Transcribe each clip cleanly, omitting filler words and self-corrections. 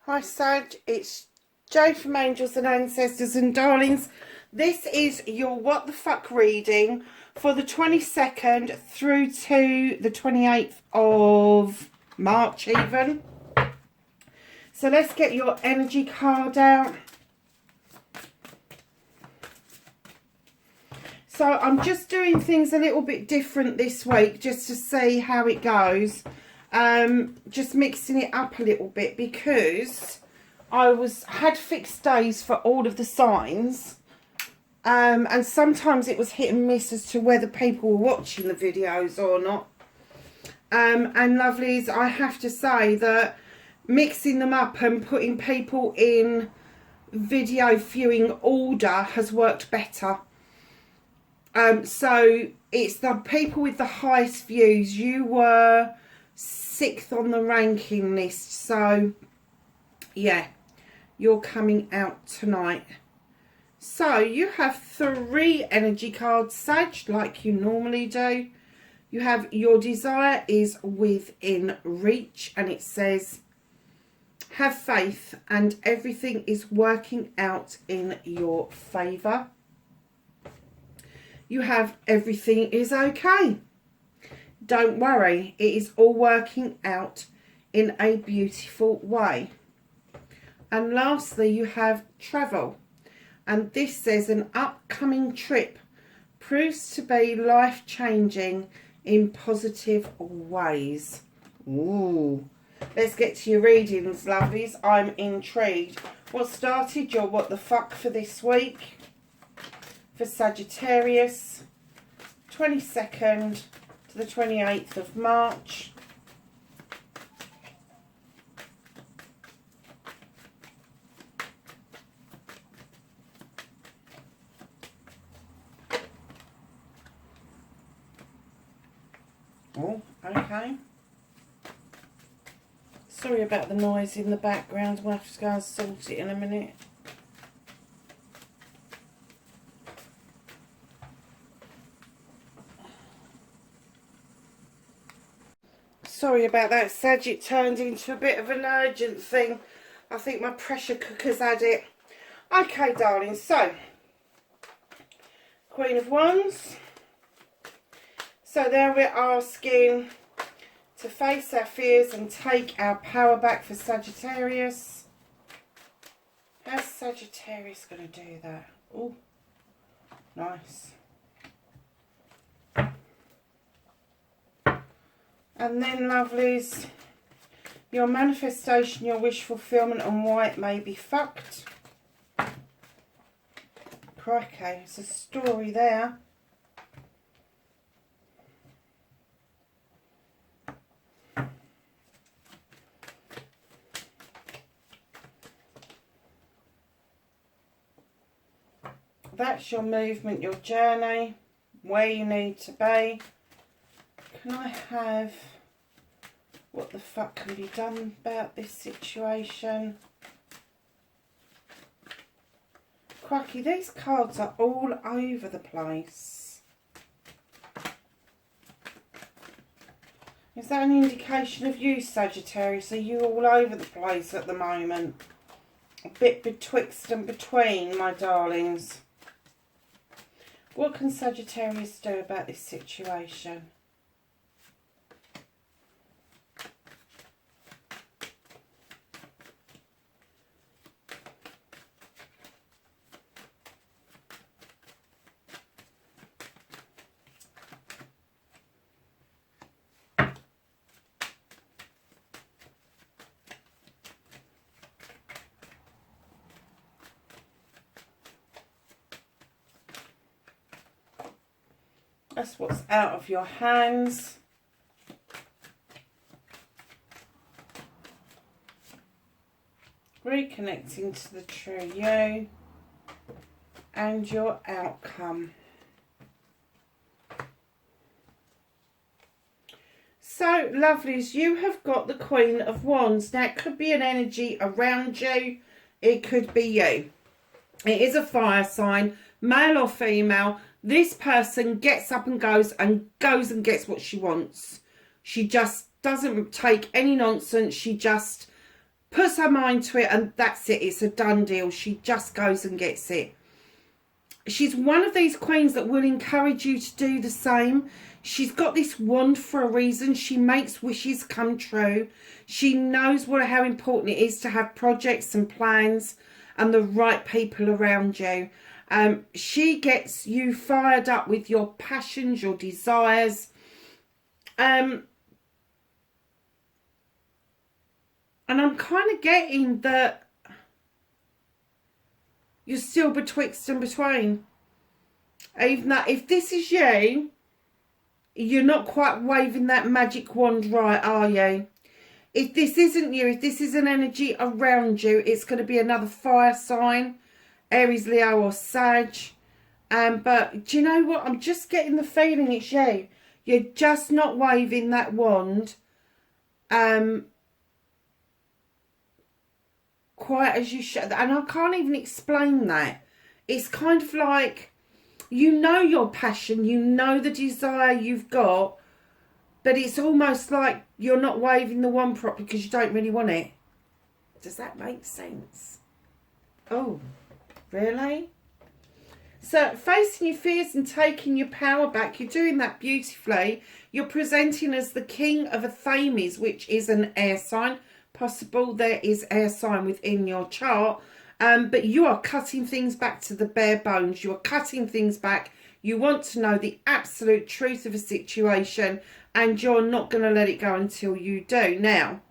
Hi Sag, it's Jo from Angels and Ancestors and Darlings. This is your What the Fuck reading for the 22nd through to the 28th of March even. So let's get your energy card out. So I'm just doing things a little bit different this week just to see how it goes. Just mixing it up a little bit because I had fixed days for all of the signs, and sometimes it was hit and miss as to whether people were watching the videos or not. And lovelies, I have to say that mixing them up and putting people in video viewing order has worked better. So it's the people with the highest views. You were 6th on the ranking list, so yeah, you're coming out tonight. So you have 3 energy cards, Sag, like you normally do. You have your desire is within reach, and it says have faith and everything is working out in your favour. You have everything is okay. Don't worry, it is all working out in a beautiful way. And lastly, you have travel. And this says an upcoming trip proves to be life-changing in positive ways. Ooh. Let's get to your readings, lovelies. I'm intrigued. What started your What the Fuck for this week? For Sagittarius, 22nd to the 28th of March. Oh, okay. Sorry about the noise in the background. We'll have to go and sort it in a minute. Sorry about that, Sag. It turned into a bit of an urgent thing. I think my pressure cooker's had it. Okay, darling. So, Queen of Wands. So there we're asking to face our fears and take our power back for Sagittarius. How's Sagittarius going to do that? Oh, nice. And then, lovelies, your manifestation, your wish fulfillment and why it may be fucked. Crikey, it's a story there. That's your movement, your journey, where you need to be. Can I have what the fuck can be done about this situation? Crikey, these cards are all over the place. Is that an indication of you, Sagittarius? Are you all over the place at the moment? A bit betwixt and between, my darlings. What can Sagittarius do about this situation? That's what's out of your hands. Reconnecting to the true you and your outcome. So, lovelies, you have got the Queen of Wands. Now, it could be an energy around you. It could be you. It is a fire sign, male or female. This person gets up and goes and gets what she wants. She just doesn't take any nonsense. She just puts her mind to it and that's it. It's a done deal. She just goes and gets it. She's one of these queens that will encourage you to do the same. She's got this wand for a reason. She makes wishes come true. She knows how important it is to have projects and plans and the right people around you. She gets you fired up with your passions, your desires. And I'm kind of getting that you're still betwixt and between. Even that, if this is you, you're not quite waving that magic wand right, are you? If this isn't you, if this is an energy around you, it's going to be another fire sign, Aries, Leo or Sag. But do you know what? I'm just getting the feeling it's you. You're just not waving that wand quite as you should. And I can't even explain that. It's kind of like, you know your passion, you know the desire you've got, but it's almost like you're not waving the wand properly because you don't really want it. Does that make sense? Oh, really? So, facing your fears and taking your power back, you're doing that beautifully. You're presenting as the King of Athames, which is an air sign. Possible there is air sign within your chart. But you are cutting things back to the bare bones. You are cutting things back. You want to know the absolute truth of a situation and you're not going to let it go until you do. Now,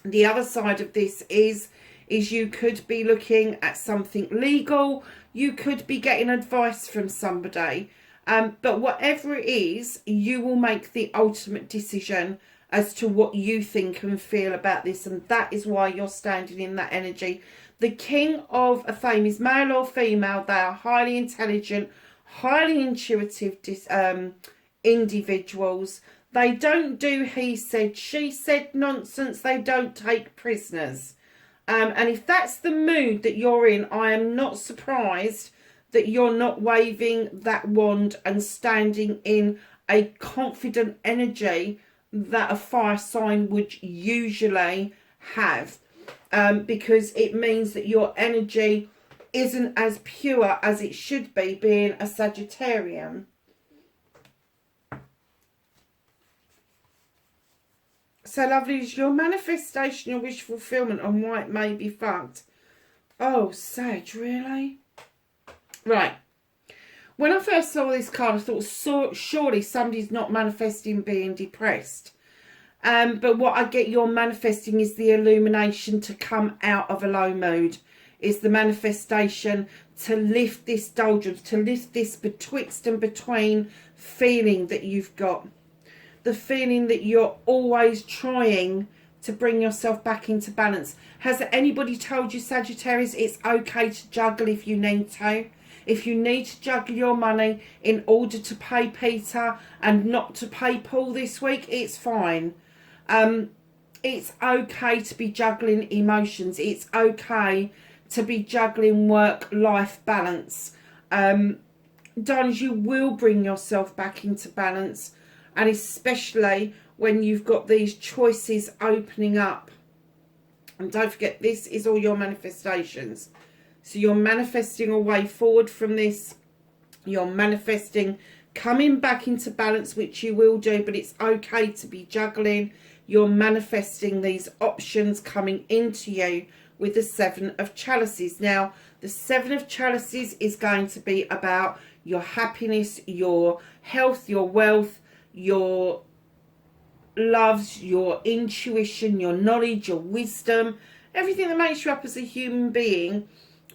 the other side of this is you could be looking at something legal. You could be getting advice from somebody. But whatever it is, you will make the ultimate decision as to what you think and feel about this. And that is why you're standing in that energy. The King of Athames, male or female, they are highly intelligent, highly intuitive individuals. They don't do he said, she said nonsense. They don't take prisoners. And if that's the mood that you're in, I am not surprised that you're not waving that wand and standing in a confident energy that a fire sign would usually have. Because it means that your energy isn't as pure as it should be, being a Sagittarian. So, lovelies, your manifestation, your wish fulfillment on why it may be fucked. Oh, Sag, really? Right. When I first saw this card, I thought, surely somebody's not manifesting being depressed. But what I get you're manifesting is the illumination to come out of a low mood. Is the manifestation to lift this doldrums, to lift this betwixt and between feeling that you've got. The feeling that you're always trying to bring yourself back into balance. Has anybody told you, Sagittarius, it's okay to juggle if you need to? If you need to juggle your money in order to pay Peter and not to pay Paul this week, it's fine. It's okay to be juggling emotions. It's okay to be juggling work-life balance. Darlings, you will bring yourself back into balance. And especially when you've got these choices opening up. And don't forget, this is all your manifestations. So you're manifesting a way forward from this. You're manifesting coming back into balance, which you will do, but it's okay to be juggling. You're manifesting these options coming into you with the Seven of Chalices. Now, the Seven of Chalices is going to be about your happiness, your health, your wealth, your loves, your intuition, your knowledge, your wisdom, everything that makes you up as a human being.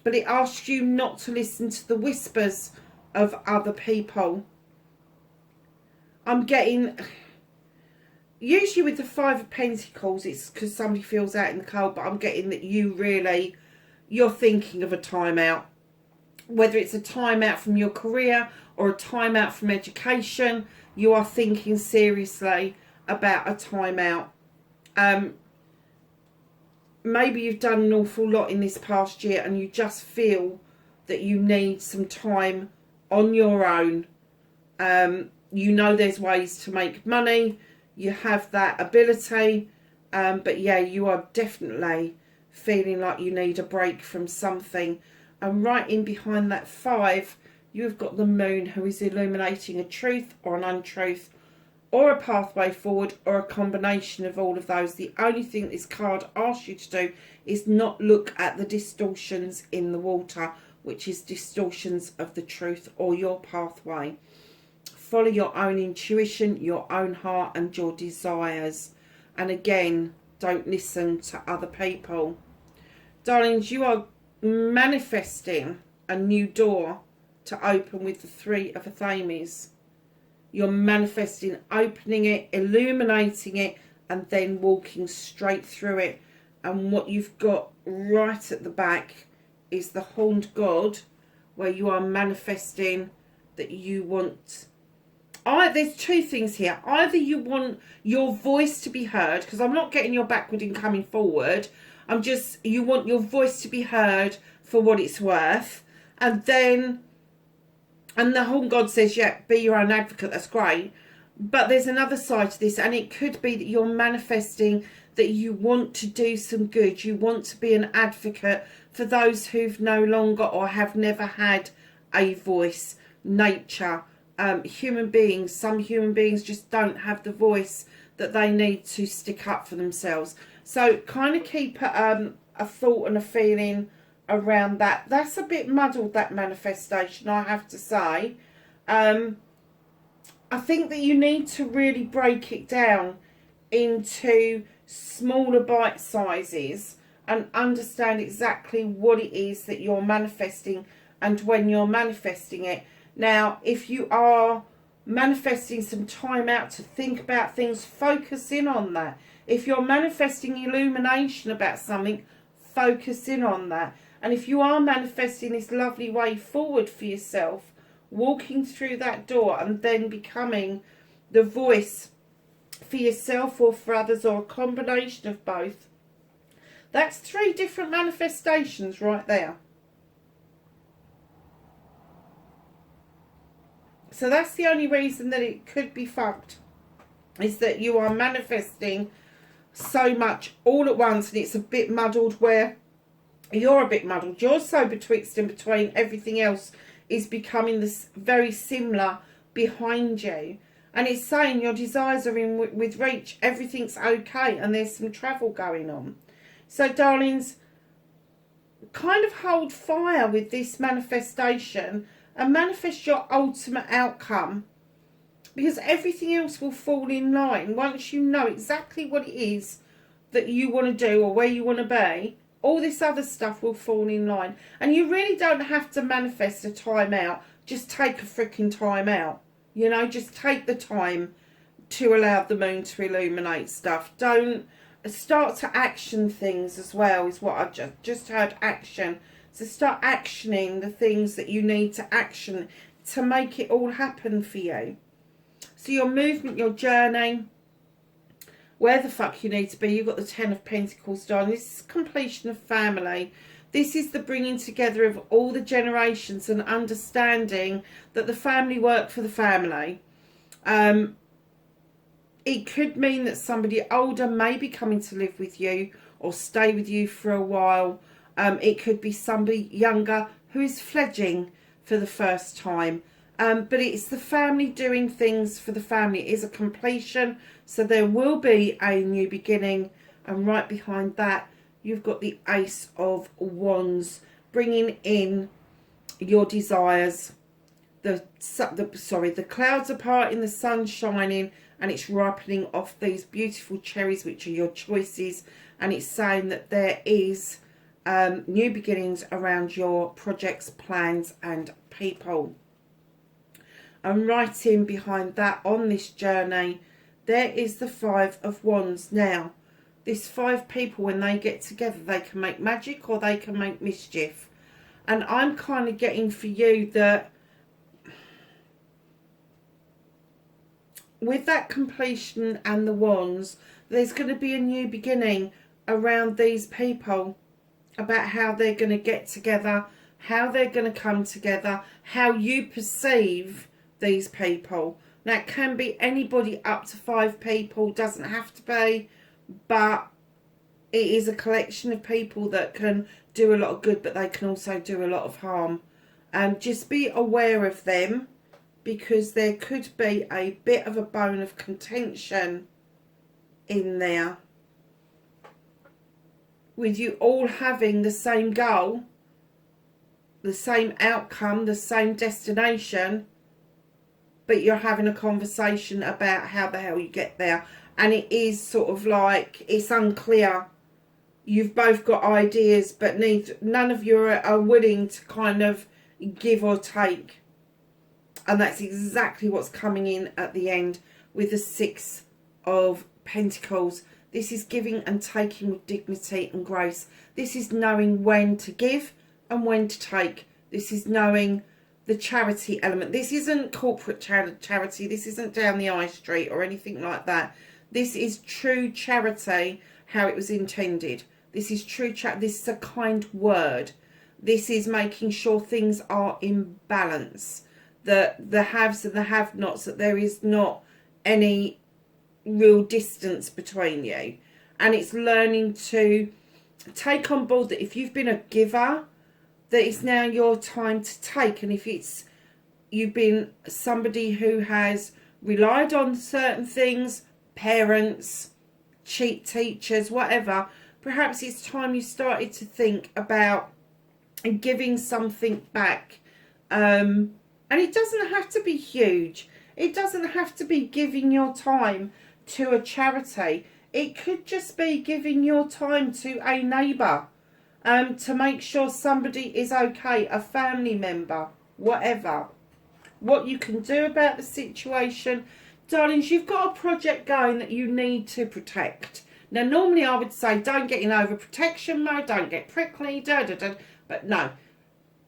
But it asks you not to listen to the whispers of other people. I'm getting, usually with the Five of Pentacles, it's because somebody feels out in the cold, but I'm getting that you're thinking of a timeout. Whether it's a timeout from your career or a timeout from education, you are thinking seriously about a time out. Maybe you've done an awful lot in this past year and you just feel that you need some time on your own. You know there's ways to make money. You have that ability. But yeah, you are definitely feeling like you need a break from something. And right in behind that 5, you've got the moon, who is illuminating a truth or an untruth, or a pathway forward, or a combination of all of those. The only thing this card asks you to do is not look at the distortions in the water, which is distortions of the truth or your pathway. Follow your own intuition, your own heart and your desires. And again, don't listen to other people. Darlings, you are manifesting a new door to open with the 3 of Athames. You're manifesting opening it, illuminating it, and then walking straight through it. And what you've got right at the back is the Horned God, where you are manifesting that you want... there's 2 things here. Either you want your voice to be heard, because I'm not getting your backward and coming forward. You want your voice to be heard for what it's worth. And then... And the Horned God says, yeah, be your own advocate. That's great. But there's another side to this. And it could be that you're manifesting that you want to do some good. You want to be an advocate for those who've no longer or have never had a voice. Nature, human beings. Some human beings just don't have the voice that they need to stick up for themselves. So kind of keep a thought and a feeling around that. That's a bit muddled, that manifestation, I have to say. I think that you need to really break it down into smaller bite sizes and understand exactly what it is that you're manifesting and when you're manifesting it. Now, if you are manifesting some time out to think about things, focus in on that. If you're manifesting illumination about something, focus in on that. And if you are manifesting this lovely way forward for yourself, walking through that door and then becoming the voice for yourself or for others, or a combination of both, that's 3 different manifestations right there. So that's the only reason that it could be fucked, is that you are manifesting so much all at once, and it's a bit muddled where you're a bit muddled. You're so betwixt and between. Everything else is becoming this very similar behind you. And it's saying your desires are in with reach. Everything's okay. And there's some travel going on. So, darlings, kind of hold fire with this manifestation and manifest your ultimate outcome. Because everything else will fall in line. Once you know exactly what it is that you want to do or where you want to be, all this other stuff will fall in line. And you really don't have to manifest a time out. Just take a freaking time out. You know, just take the time to allow the moon to illuminate stuff. Don't start to action things as well, is what I've just heard, action. So start actioning the things that you need to action to make it all happen for you. So your movement, your journey, where the fuck you need to be. You've got the 10 of Pentacles, darling. This is completion of family. This is the bringing together of all the generations and understanding that the family work for the family. It could mean that somebody older may be coming to live with you or stay with you for a while. It could be somebody younger who is fledging for the first time. But it's the family doing things for the family. It is a completion. So there will be a new beginning. And right behind that, you've got the Ace of Wands, bringing in your desires. The clouds are parting, the sun's shining, and it's ripening off these beautiful cherries, which are your choices. And it's saying that there is new beginnings around your projects, plans, and people. And right in behind that, on this journey, there is the 5 of Wands. Now, this 5 people, when they get together, they can make magic or they can make mischief. And I'm kind of getting for you that with that completion and the wands, there's going to be a new beginning around these people, about how they're going to get together, how they're going to come together, how you perceive these people. Now, it can be anybody up to 5 people, doesn't have to be, but it is a collection of people that can do a lot of good, but they can also do a lot of harm. Just be aware of them, because there could be a bit of a bone of contention in there, with you all having the same goal, the same outcome, the same destination, but you're having a conversation about how the hell you get there. And it is sort of like, it's unclear. You've both got ideas, but none of you are willing to kind of give or take. And that's exactly what's coming in at the end with the 6 of Pentacles. This is giving and taking with dignity and grace. This is knowing when to give and when to take. This is knowing the charity element. This isn't corporate charity. This isn't down the high street or anything like that. This is true charity, how it was intended. This is true charity. This is a kind word. This is making sure things are in balance. The haves and the have-nots, that there is not any real distance between you. And it's learning to take on board that if you've been a giver, that it's now your time to take. And if it's you've been somebody who has relied on certain things, parents, cheat teachers, whatever, perhaps it's time you started to think about giving something back. And it doesn't have to be huge. It doesn't have to be giving your time to a charity. It could just be giving your time to a neighbour, to make sure somebody is okay, a family member, whatever. What you can do about the situation, darlings, you've got a project going that you need to protect. Now, normally I would say don't get in overprotection mode, don't get prickly, but no.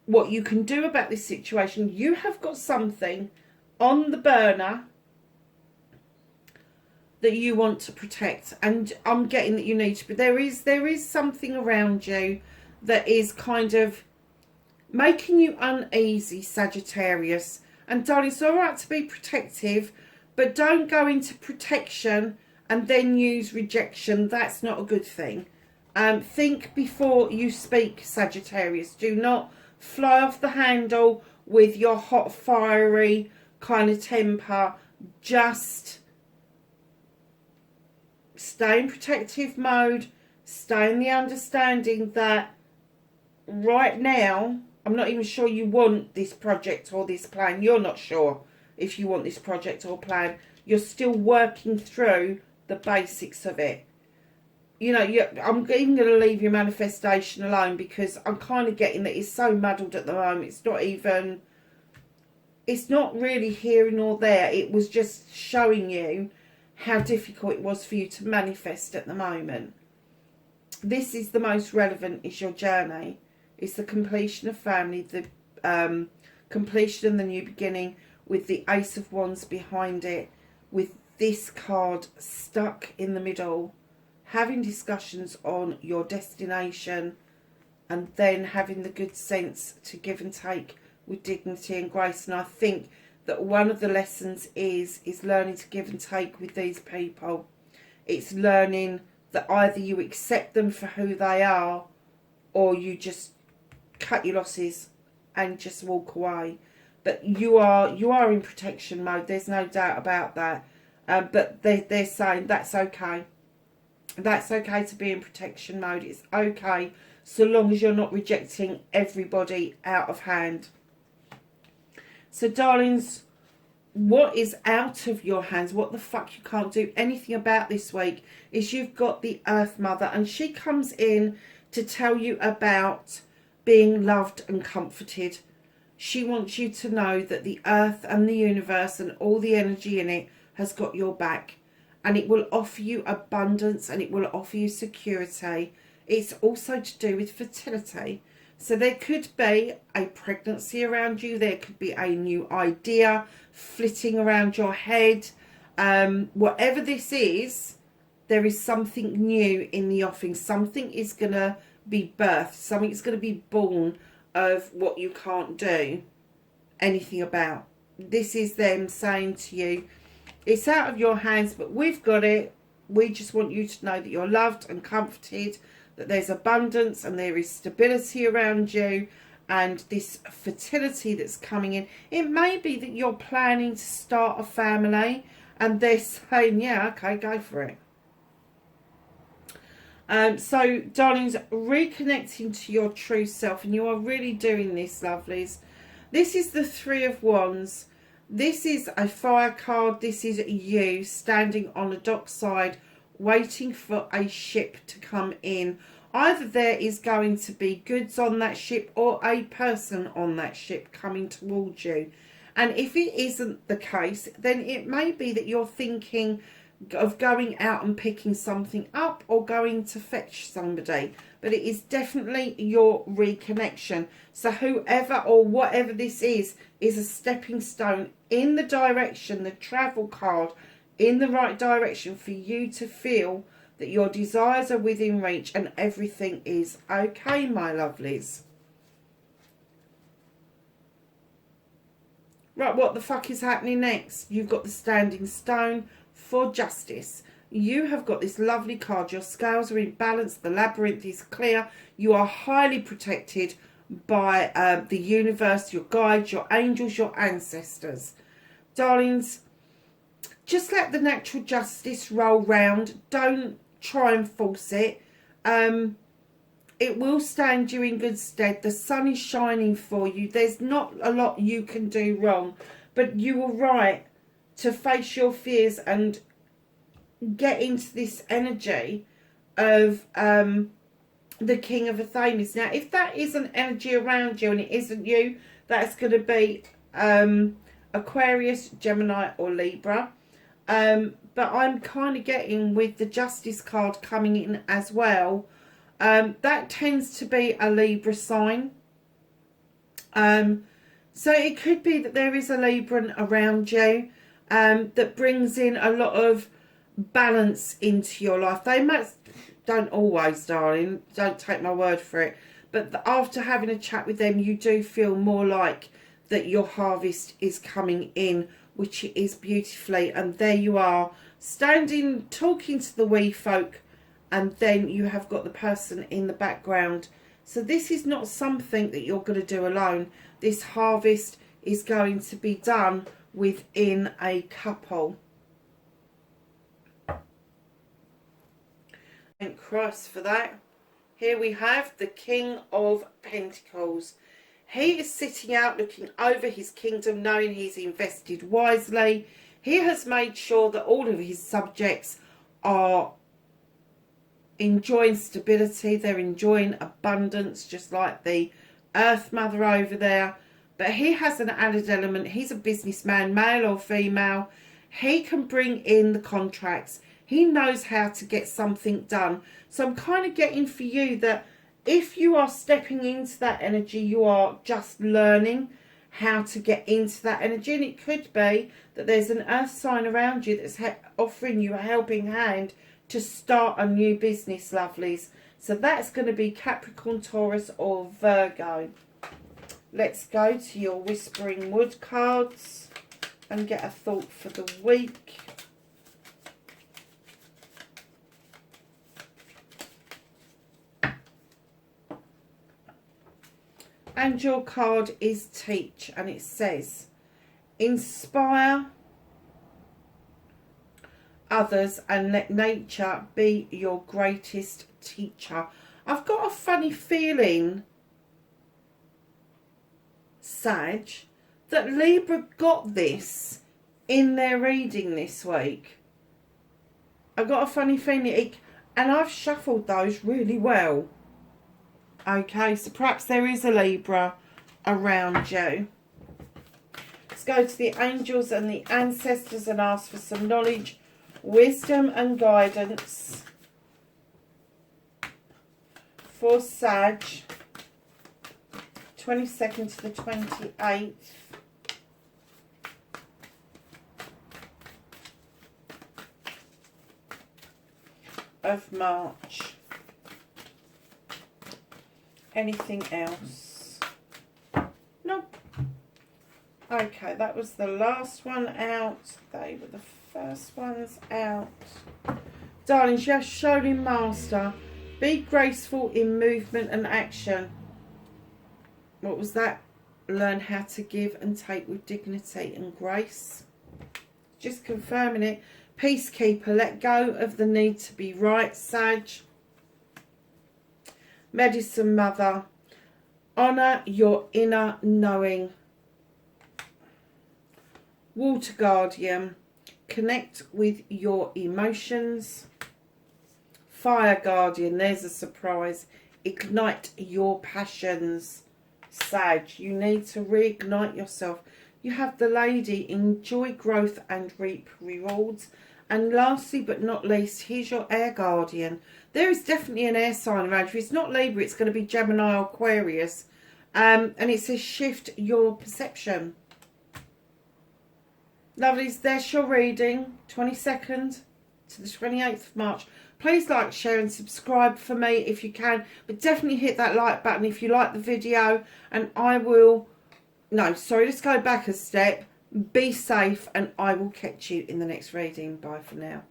What you can do about this situation, you have got something on the burner that you want to protect, and I'm getting that you need to, but there is something around you that is kind of making you uneasy, Sagittarius. And darling, it's all right to be protective, but don't go into protection and then use rejection. That's not a good thing. Think before you speak, Sagittarius. Do not fly off the handle with your hot, fiery kind of temper. Just stay in protective mode. Stay in the understanding that right now, I'm not even sure you want this project or this plan. You're not sure if you want this project or plan. You're still working through the basics of it. You know, I'm even going to leave your manifestation alone, because I'm kind of getting that it's so muddled at the moment. It's not really here nor there. It was just showing you how difficult it was for you to manifest at the moment. This is the most relevant, is your journey. It's the completion of family, the completion and the new beginning, with the Ace of Wands behind it, with this card stuck in the middle, having discussions on your destination, and then having the good sense to give and take with dignity and grace. And I think that one of the lessons is learning to give and take with these people. It's learning that either you accept them for who they are, or you just cut your losses and just walk away. But you are in protection mode. There's no doubt about that. But they're saying that's okay. That's okay to be in protection mode. It's okay so long as you're not rejecting everybody out of hand. So, darlings, what is out of your hands, what the fuck you can't do anything about this week, is you've got the Earth Mother, and she comes in to tell you about being loved and comforted. She wants you to know that the earth and the universe and all the energy in it has got your back, and it will offer you abundance, and it will offer you security. It's also to do with fertility. So there could be a pregnancy around you. There could be a new idea flitting around your head. Whatever this is, there is something new in the offing. Something is going to be birthed. Something is going to be born of what you can't do anything about. This is them saying to you, it's out of your hands, but we've got it. We just want you to know that you're loved and comforted, that there's abundance and there is stability around you, and this fertility that's coming in. It may be that you're planning to start a family and they're saying, yeah, okay, go for it. So, darlings, reconnecting to your true self, and you are really doing this, lovelies. This is the Three of Wands. This is a fire card. This is you standing on a dockside waiting for a ship to come in. Either there is going to be goods on that ship or a person on that ship coming towards you. And if it isn't the case, then it may be that you're thinking of going out and picking something up or going to fetch somebody. But it is definitely your reconnection. So whoever or whatever this is a stepping stone in the direction, the travel card, in the right direction for you to feel that your desires are within reach and everything is okay, my lovelies. Right, what the fuck is happening next? You've got the standing stone for justice. You have got this lovely card. Your scales are in balance. The labyrinth is clear. You are highly protected by the universe, your guides, your angels, your ancestors. Darlings, just let the natural justice roll round. Don't try and force it. It will stand you in good stead. The sun is shining for you. There's not a lot you can do wrong, but you were right to face your fears and get into this energy of the King of Athenas. Now, if that isn't energy around you and it isn't you, that's going to be Aquarius, Gemini or Libra. But I'm kind of getting with the Justice card coming in as well. That tends to be a Libra sign. So it could be that there is a Libran around you that brings in a lot of balance into your life. They must, don't always, darling, don't take my word for it, but after having a chat with them, you do feel more like that your harvest is coming in, which it is beautifully. And there you are, standing, talking to the wee folk, and then you have got the person in the background. So this is not something that you're going to do alone. This harvest is going to be done within a couple. Thank Christ for that. Here we have the King of Pentacles. He is sitting out looking over his kingdom, knowing he's invested wisely. He has made sure that all of his subjects are enjoying stability. They're enjoying abundance, just like the Earth Mother over there. But he has an added element. He's a businessman, male or female. He can bring in the contracts. He knows how to get something done. So I'm kind of getting for you that if you are stepping into that energy, you are just learning how to get into that energy. And it could be that there's an earth sign around you that's offering you a helping hand to start a new business, lovelies. So that's going to be Capricorn, Taurus or Virgo. Let's go to your Whispering Wood cards and get a thought for the week. And your card is Teach, and it says, inspire others and let nature be your greatest teacher. I've got a funny feeling, Sag, that Libra got this in their reading this week. I've got a funny feeling, and I've shuffled those really well. Okay, so perhaps there is a Libra around you. Let's go to the angels and the ancestors and ask for some knowledge, wisdom and guidance for Sag, 22nd to the 28th. of March. Anything else? Nope. Okay, that was the last one out. They were the first ones out. Darlings, yes, shown in master. Be graceful in movement and action. What was that? Learn how to give and take with dignity and grace. Just confirming it. Peacekeeper, let go of the need to be right, Sag. Medicine Mother, honour your inner knowing. Water Guardian, connect with your emotions. Fire Guardian, there's a surprise. Ignite your passions. Sag, you need to reignite yourself. You have the Lady, enjoy growth and reap rewards. And lastly but not least, here's your Air Guardian. There is definitely an air sign around you. If it's not Libra, it's going to be Gemini or Aquarius. And it says shift your perception. Lovelies, there's your reading. 22nd to the 28th of March. Please like, share and subscribe for me if you can. But definitely hit that like button if you like the video. And I will... No, sorry, let's go back a step. Be safe and I will catch you in the next reading. Bye for now.